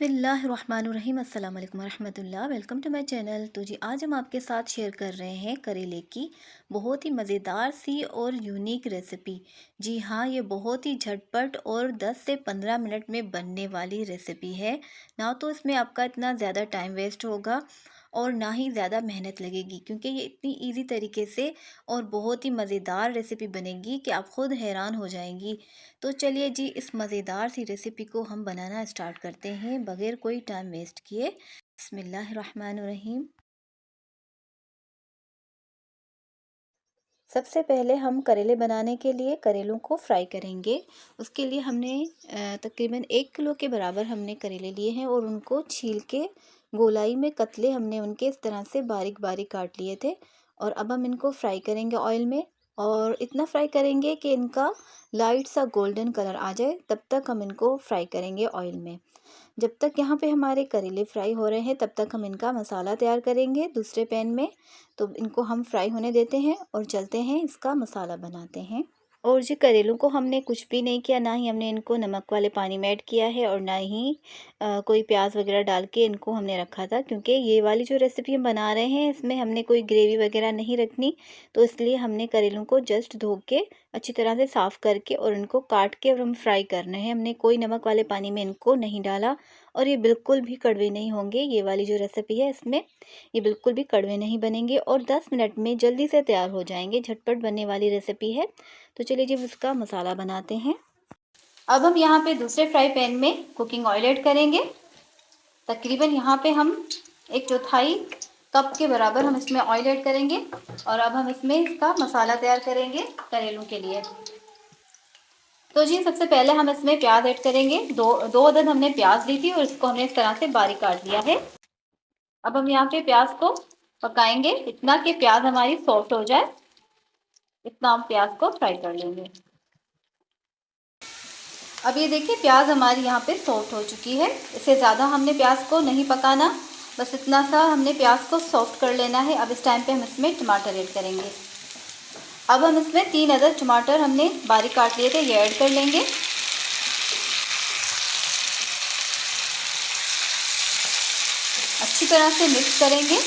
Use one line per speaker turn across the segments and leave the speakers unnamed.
बिस्मिल्लाहिर्रहमानिर्रहीम अस्सलाम वालेकुम रहमतुल्लाह। Welcome to my channel. तो जी आज हम आपके साथ शेयर कर रहे हैं करेले की बहुत ही मज़ेदार सी और यूनिक रेसिपी। जी हाँ, ये बहुत ही झटपट और 10 से 15 मिनट में बनने वाली रेसिपी है। ना तो इसमें आपका इतना ज़्यादा टाइम वेस्ट होगा और ना ही ज़्यादा मेहनत लगेगी, क्योंकि ये इतनी इजी तरीके से और बहुत ही मज़ेदार रेसिपी बनेगी कि आप खुद हैरान हो जाएंगी। तो चलिए जी, इस मज़ेदार सी रेसिपी को हम बनाना स्टार्ट करते हैं बगैर कोई टाइम वेस्ट किए। बिस्मिल्लाहिर्रहमानिर्रहीम। सबसे पहले हम करेले बनाने के लिए करेलों को फ्राई करेंगे। उसके लिए हमने तकरीबन 1 किलो के बराबर हमने करेले लिए हैं और उनको छील के गोलाई में कतले हमने उनके इस तरह से बारीक बारीक काट लिए थे। और अब हम इनको फ्राई करेंगे ऑयल में, और इतना फ्राई करेंगे कि इनका लाइट सा गोल्डन कलर आ जाए, तब तक हम इनको फ्राई करेंगे ऑयल में। जब तक यहाँ पे हमारे करेले फ्राई हो रहे हैं तब तक हम इनका मसाला तैयार करेंगे दूसरे पैन में। तो इनको हम फ्राई होने देते हैं और चलते हैं इसका मसाला बनाते हैं। और जी, करेलों को हमने कुछ भी नहीं किया, ना ही हमने इनको नमक वाले पानी में ऐड किया है और ना ही कोई प्याज वगैरह डाल के इनको हमने रखा था, क्योंकि ये वाली जो रेसिपी हम बना रहे हैं इसमें हमने कोई ग्रेवी वगैरह नहीं रखनी। तो इसलिए हमने करेलों को जस्ट धो के अच्छी तरह से साफ़ करके और इनको काट के और हम फ्राई करने हैं। हमने कोई नमक वाले पानी में इनको नहीं डाला और ये बिल्कुल भी कड़वे नहीं होंगे। ये वाली जो रेसिपी है इसमें ये बिल्कुल भी कड़वे नहीं बनेंगे और 10 मिनट में जल्दी से तैयार हो जाएंगे। झटपट बनने वाली रेसिपी है। तो चलिए जी, इसका मसाला बनाते हैं। अब हम यहाँ पे दूसरे फ्राई पैन में कुकिंग ऑयल ऐड करेंगे। तकरीबन यहाँ पे हम 1/4 कप के बराबर हम इसमें ऑयल ऐड करेंगे। और अब हम इसमें इसका मसाला तैयार करेंगे करेलों के लिए। तो जी, सबसे पहले हम इसमें प्याज ऐड करेंगे। दो अदद हमने प्याज ली थी और इसको हमने इस तरह से बारीक काट लिया है। अब हम यहाँ पे प्याज को पकाएंगे इतना कि प्याज हमारी सॉफ्ट हो जाए। इतना हम प्याज को फ्राई कर लेंगे। अब ये देखिए, प्याज हमारी यहाँ पे सॉफ्ट हो चुकी है। इससे ज़्यादा हमने प्याज को नहीं पकाना, बस इतना सा हमने प्याज को सॉफ्ट कर लेना है। अब इस टाइम पे हम इसमें टमाटर ऐड करेंगे। अब हम इसमें 3 अदद टमाटर हमने बारीक काट लिए थे, ये ऐड कर लेंगे। अच्छी तरह से मिक्स करेंगे।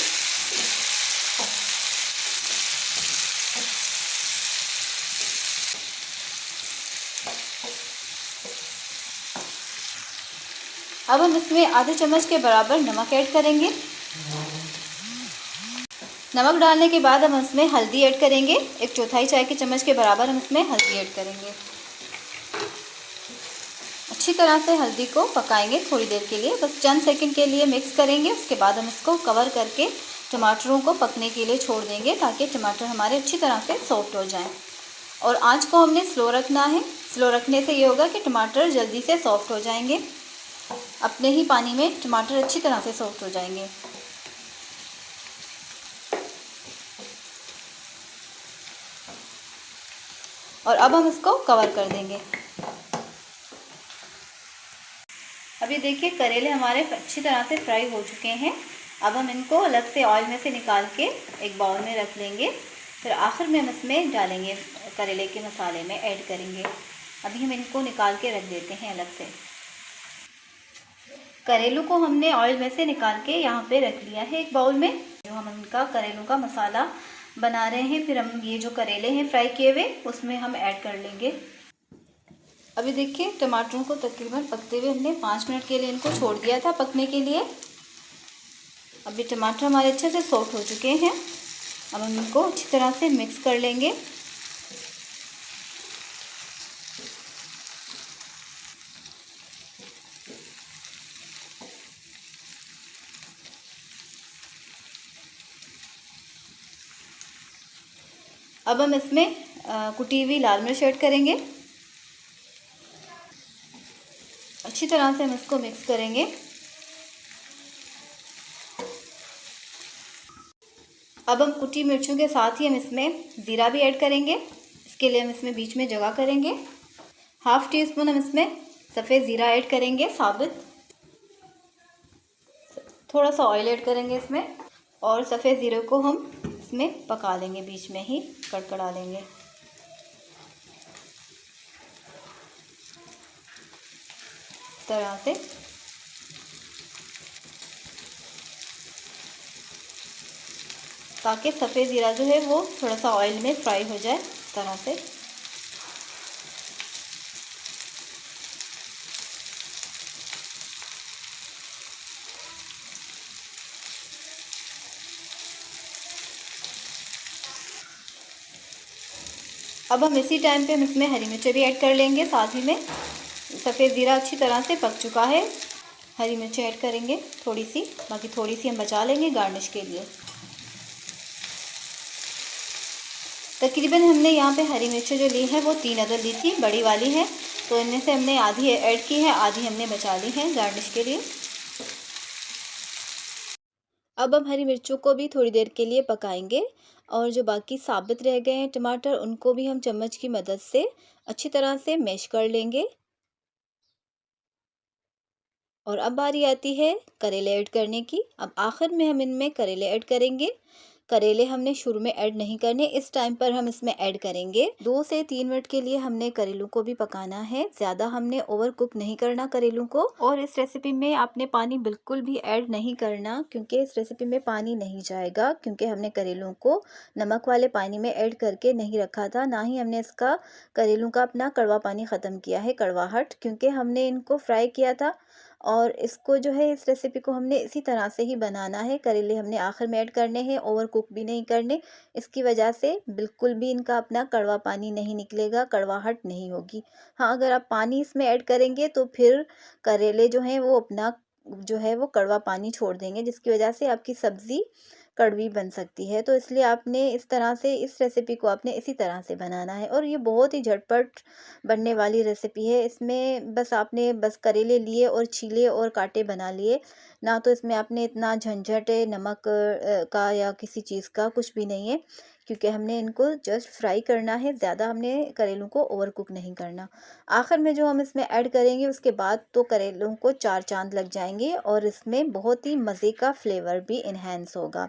अब हम इसमें आधे चम्मच के बराबर नमक ऐड करेंगे। नमक डालने के बाद हम इसमें हल्दी ऐड करेंगे। 1/4 चाय के चम्मच के बराबर हम इसमें हल्दी ऐड करेंगे। अच्छी तरह से हल्दी को पकाएंगे थोड़ी देर के लिए, बस चंद सेकंड के लिए मिक्स करेंगे। उसके बाद हम इसको कवर करके टमाटरों को पकने के लिए छोड़ देंगे, ताकि टमाटर हमारे अच्छी तरह से सॉफ्ट हो जाएं। और आंच को हमने स्लो रखना है। स्लो रखने से ये होगा कि टमाटर जल्दी से सॉफ्ट हो जाएंगे। अपने ही पानी में टमाटर अच्छी तरह से सॉफ्ट हो जाएंगे। और अब हम इसको कवर कर देंगे। अभी देखिए, करेले हमारे अच्छी तरह से फ्राई हो चुके हैं। अब हम इनको अलग से ऑयल में से निकाल के एक बाउल में रख लेंगे। फिर आखिर में हम इसमें डालेंगे, करेले के मसाले में ऐड करेंगे। अभी हम इनको निकाल के रख देते हैं अलग से। करेलों को हमने ऑयल में से निकाल के यहाँ पे रख लिया है एक बाउल में। जो हम इनका करेलों का मसाला बना रहे हैं, फिर हम ये जो करेले हैं फ्राई किए हुए उसमें हम ऐड कर लेंगे। अभी देखिए, टमाटरों को तकरीबन पकते हुए हमने 5 मिनट के लिए इनको छोड़ दिया था पकने के लिए। अभी टमाटर हमारे अच्छे से सॉफ्ट हो चुके हैं। अब हम इनको अच्छी तरह से मिक्स कर लेंगे। अब हम इसमें कुटी हुई लाल मिर्च ऐड करेंगे। अच्छी तरह से हम इसको मिक्स करेंगे। अब हम कुटी मिर्चों के साथ ही हम इसमें ज़ीरा भी ऐड करेंगे। इसके लिए हम इसमें बीच में जगह करेंगे। हाफ़ टी स्पून हम इसमें सफ़ेद ज़ीरा ऐड करेंगे साबुत। थोड़ा सा ऑयल ऐड करेंगे इसमें, और सफ़ेद ज़ीरे को हम इसमें पका लेंगे, बीच में ही कड़कड़ा लेंगे। इस तरह से ताकि सफ़ेद ज़ीरा जो है वो थोड़ा सा ऑयल में फ्राई हो जाए इस तरह से। अब हम इसी टाइम पे हम इसमें हरी मिर्चें भी ऐड कर लेंगे साथ ही में। सफ़ेद ज़ीरा अच्छी तरह से पक चुका है। हरी मिर्चें ऐड करेंगे थोड़ी सी, बाकी थोड़ी सी हम बचा लेंगे गार्निश के लिए। तकरीबन हमने यहाँ पे हरी मिर्चें जो ली है वो 3 अदद ली थी, बड़ी वाली है। तो इनमें से हमने आधी ऐड की है, आधी हमने बचा ली है गार्निश के लिए। अब हम हरी मिर्चों को भी थोड़ी देर के लिए पकाएंगे और जो बाकी साबित रह गए हैं टमाटर, उनको भी हम चम्मच की मदद से अच्छी तरह से मैश कर लेंगे। और अब बारी आती है करेले ऐड करने की। अब आखिर में हम इनमें करेले ऐड करेंगे। करेले हमने शुरू में ऐड नहीं करने, इस टाइम पर हम इसमें ऐड करेंगे। 2 से 3 मिनट के लिए हमने करेलों को भी पकाना है, ज़्यादा हमने ओवर कुक नहीं करना करेलों को। और इस रेसिपी में आपने पानी बिल्कुल भी ऐड नहीं करना, क्योंकि इस रेसिपी में पानी नहीं जाएगा, क्योंकि हमने करेलों को नमक वाले पानी में ऐड करके नहीं रखा था, ना ही हमने इसका करेलों का अपना कड़वा पानी ख़त्म किया है, कड़वाहट, क्योंकि हमने इनको फ्राई किया था। और इसको जो है इस रेसिपी को हमने इसी तरह से ही बनाना है। करेले हमने आखिर में ऐड करने हैं, ओवर कुक भी नहीं करने। इसकी वजह से बिल्कुल भी इनका अपना कड़वा पानी नहीं निकलेगा, कड़वाहट नहीं होगी। हाँ, अगर आप पानी इसमें ऐड करेंगे तो फिर करेले जो हैं वो अपना जो है वो कड़वा पानी छोड़ देंगे, जिसकी वजह से आपकी सब्ज़ी कड़वी बन सकती है। तो इसलिए आपने इस तरह से इस रेसिपी को आपने इसी तरह से बनाना है। और ये बहुत ही झटपट बनने वाली रेसिपी है। इसमें बस आपने बस करेले लिए और छीले और काटे बना लिए, ना तो इसमें आपने इतना झंझट है नमक का या किसी चीज़ का, कुछ भी नहीं है, क्योंकि हमने इनको जस्ट फ्राई करना है, ज़्यादा हमने करेलों को ओवर कुक नहीं करना। आखिर में जो हम इसमें ऐड करेंगे उसके बाद तो करेलों को 4 चांद लग जाएंगे और इसमें बहुत ही मज़े का फ्लेवर भी इन्हेंस होगा।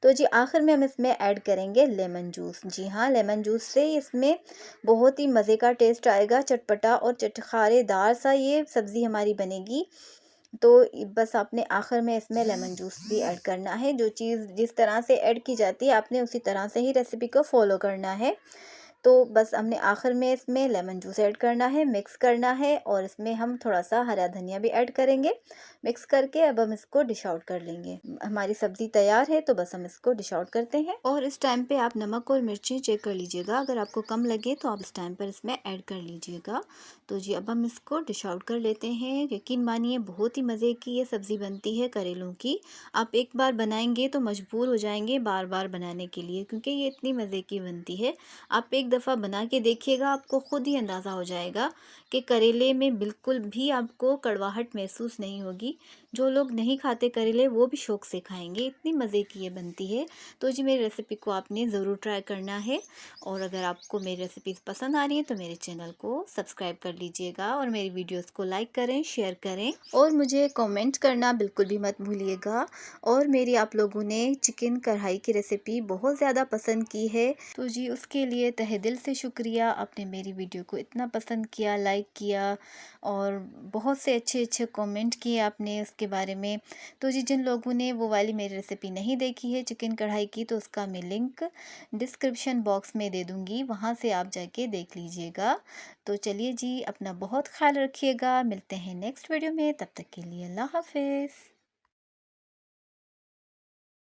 तो जी आखिर में हम इसमें ऐड करेंगे लेमन जूस। जी हाँ, लेमन जूस से इसमें बहुत ही मज़े का टेस्ट आएगा, चटपटा और चटखारेदार सा ये सब्ज़ी हमारी बनेगी। तो बस आपने आखिर में इसमें लेमन जूस भी ऐड करना है। जो चीज़ जिस तरह से ऐड की जाती है आपने उसी तरह से ही रेसिपी को फॉलो करना है। तो बस हमने आखिर में इसमें लेमन जूस ऐड करना है, मिक्स करना है और इसमें हम थोड़ा सा हरा धनिया भी ऐड करेंगे। मिक्स करके अब हम इसको डिश आउट कर लेंगे। हमारी सब्ज़ी तैयार है, तो बस हम इसको डिश आउट करते हैं। और इस टाइम पे आप नमक और मिर्ची चेक कर लीजिएगा, अगर आपको कम लगे तो आप इस टाइम पर इसमें ऐड कर लीजिएगा। तो जी अब हम इसको डिश आउट कर लेते हैं। यकीन मानिए बहुत ही मज़े की ये सब्ज़ी बनती है करेलों की। आप एक बार बनाएंगे तो मजबूर हो जाएंगे बार बार बनाने के लिए, क्योंकि ये इतनी मज़े की बनती है। आप एक दफ़ा बना के देखिएगा, आपको ख़ुद ही अंदाज़ा हो जाएगा कि करेले में बिल्कुल भी आपको कड़वाहट महसूस नहीं होगी। जो लोग नहीं खाते करेले वो भी शौक़ से खाएंगे, इतनी मज़े की ये बनती है। तो जी मेरी रेसिपी को आपने ज़रूर ट्राई करना है। और अगर आपको मेरी रेसिपीज़ पसंद आ रही हैं तो मेरे चैनल को सब्सक्राइब कर लीजिएगा और मेरी वीडियोस को लाइक करें, शेयर करें और मुझे कमेंट करना बिल्कुल भी मत भूलिएगा। और मेरी आप लोगों ने चिकन कढ़ाई की रेसिपी बहुत ज़्यादा पसंद की है, तो जी उसके लिए तहे दिल से शुक्रिया। आपने मेरी वीडियो को इतना पसंद किया, लाइक किया और बहुत से अच्छे अच्छे कमेंट किए आपने उसके बारे में। तो जी जिन लोगों ने वो वाली मेरी रेसिपी नहीं देखी है चिकन कढ़ाई की, तो उसका मैं लिंक डिस्क्रिप्शन बॉक्स में दे दूँगी, वहाँ से आप जाके देख लीजिएगा। तो चलिए जी, अपना बहुत ख्याल रखिएगा, मिलते हैं नेक्स्ट वीडियो में, तब तक के लिए अल्लाह हाफ़िज़।